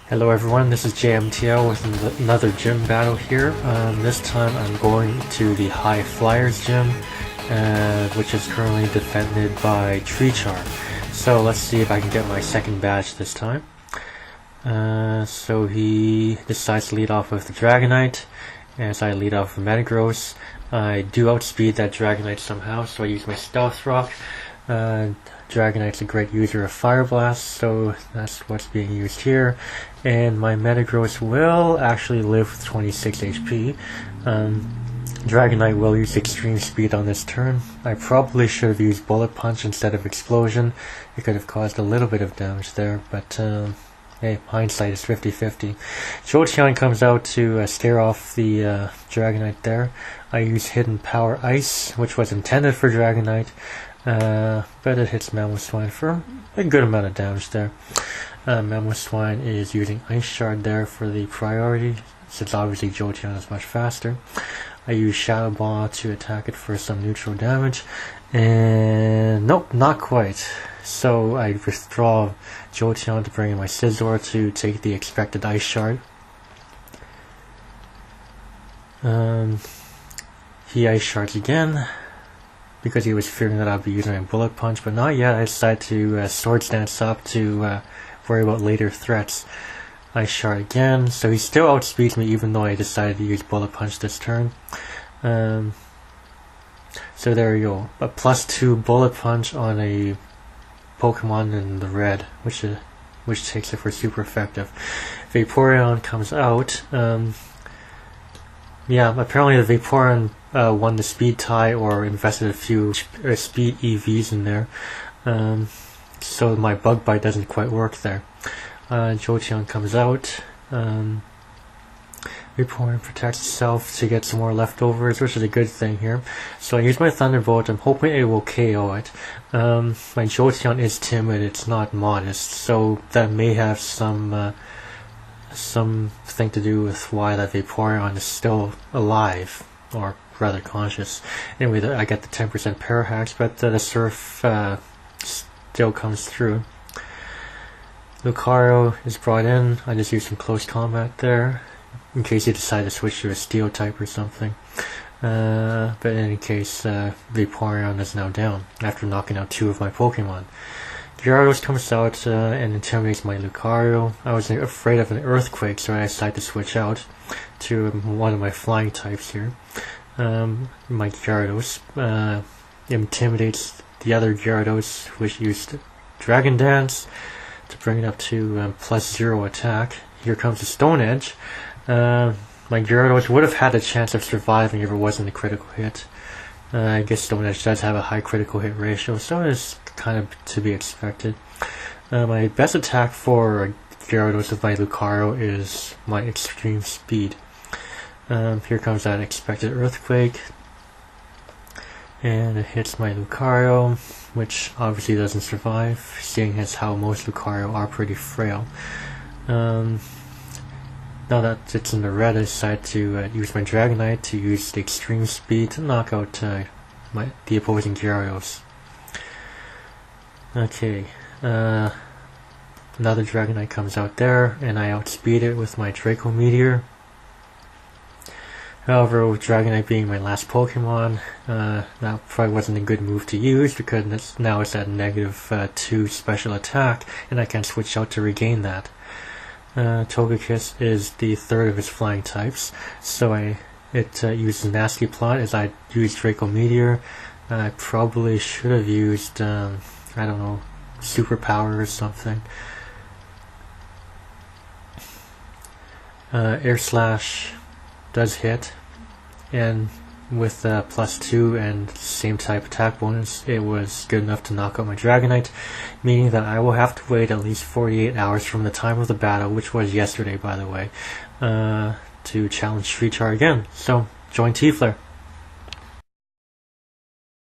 Hello everyone, this is JMTL with another gym battle here. This time I'm going to the High Flyers gym, which is currently defended by TreeChar. So let's see if I can get my second badge this time. So he decides to lead off with the Dragonite, as I lead off with Metagross. I do outspeed that Dragonite somehow, so I use my Stealth Rock. Dragonite's a great user of Fire Blast, so that's what's being used here. And my Metagross will actually live with 26 HP. Dragonite will use Extreme Speed on this turn. I probably should have used Bullet Punch instead of Explosion. It could have caused a little bit of damage there, but hey, hindsight is 50-50. JOLTEON comes out to scare off the Dragonite there. I use Hidden Power Ice, which was intended for Dragonite. But it hits Mamoswine for a good amount of damage there. Mamoswine is using Ice Shard there for the priority, since obviously JOLTEON is much faster. I use Shadow Ball to attack it for some neutral damage, and nope, not quite. So I withdraw JOLTEON to bring in my Scizor to take the expected Ice Shard. He Ice Shards again, because he was fearing that I'd be using a Bullet Punch, but not yet. I decided to Swords Dance up to worry about later threats. I Shard again, so he still outspeeds me even though I decided to use Bullet Punch this turn. So there you go, a +2 Bullet Punch on a Pokemon in the red, which takes it for super effective. Vaporeon comes out. Yeah, apparently the Vaporeon won the speed tie or invested a few speed EVs in there, so my Bug Bite doesn't quite work there. JOLTEON comes out. Vaporeon protects itself to get some more leftovers, which is a good thing here. So I use my Thunderbolt. I'm hoping it will KO it. My JOLTEON is timid, it's not modest, so that may have something to do with why that Vaporeon is still alive, or rather conscious. Anyway, I get the 10% Parahax, but the Surf still comes through. Lucario is brought in. I just use some close combat there, in case you decide to switch to a Steel type or something. But in any case, Vaporeon is now down, after knocking out 2 of my Pokemon. GYARADOS comes out and intimidates my Lucario. I was afraid of an Earthquake, so I decided to switch out to one of my flying types here. My GYARADOS intimidates the other GYARADOS, which used Dragon Dance to bring it up to +0 attack. Here comes the Stone Edge. My GYARADOS would have had a chance of surviving if it wasn't a critical hit. I guess Stone Edge does have a high critical hit ratio, so it's kind of to be expected. My best attack for GYARADOS with my Lucario is my Extreme Speed. Here comes that expected Earthquake, and it hits my Lucario, which obviously doesn't survive, seeing as how most Lucario are pretty frail. Now that it's in the red, I decide to use my Dragonite to use the Extreme Speed to knock out the opposing Gyarados. Okay, another Dragonite comes out there, and I outspeed it with my Draco Meteor. However, with Dragonite being my last Pokemon, that probably wasn't a good move to use, because now it's at -2 special attack, and I can switch out to regain that. Togekiss is the third of its flying types, so it uses Nasty Plot as I used Draco Meteor. I probably should have used, I don't know, Superpower or something. Air Slash does hit, and with +2 and same type attack bonus, it was good enough to knock out my Dragonite, meaning that I will have to wait at least 48 hours from the time of the battle, which was yesterday by the way, to challenge TreeChar again. So join T-Flare.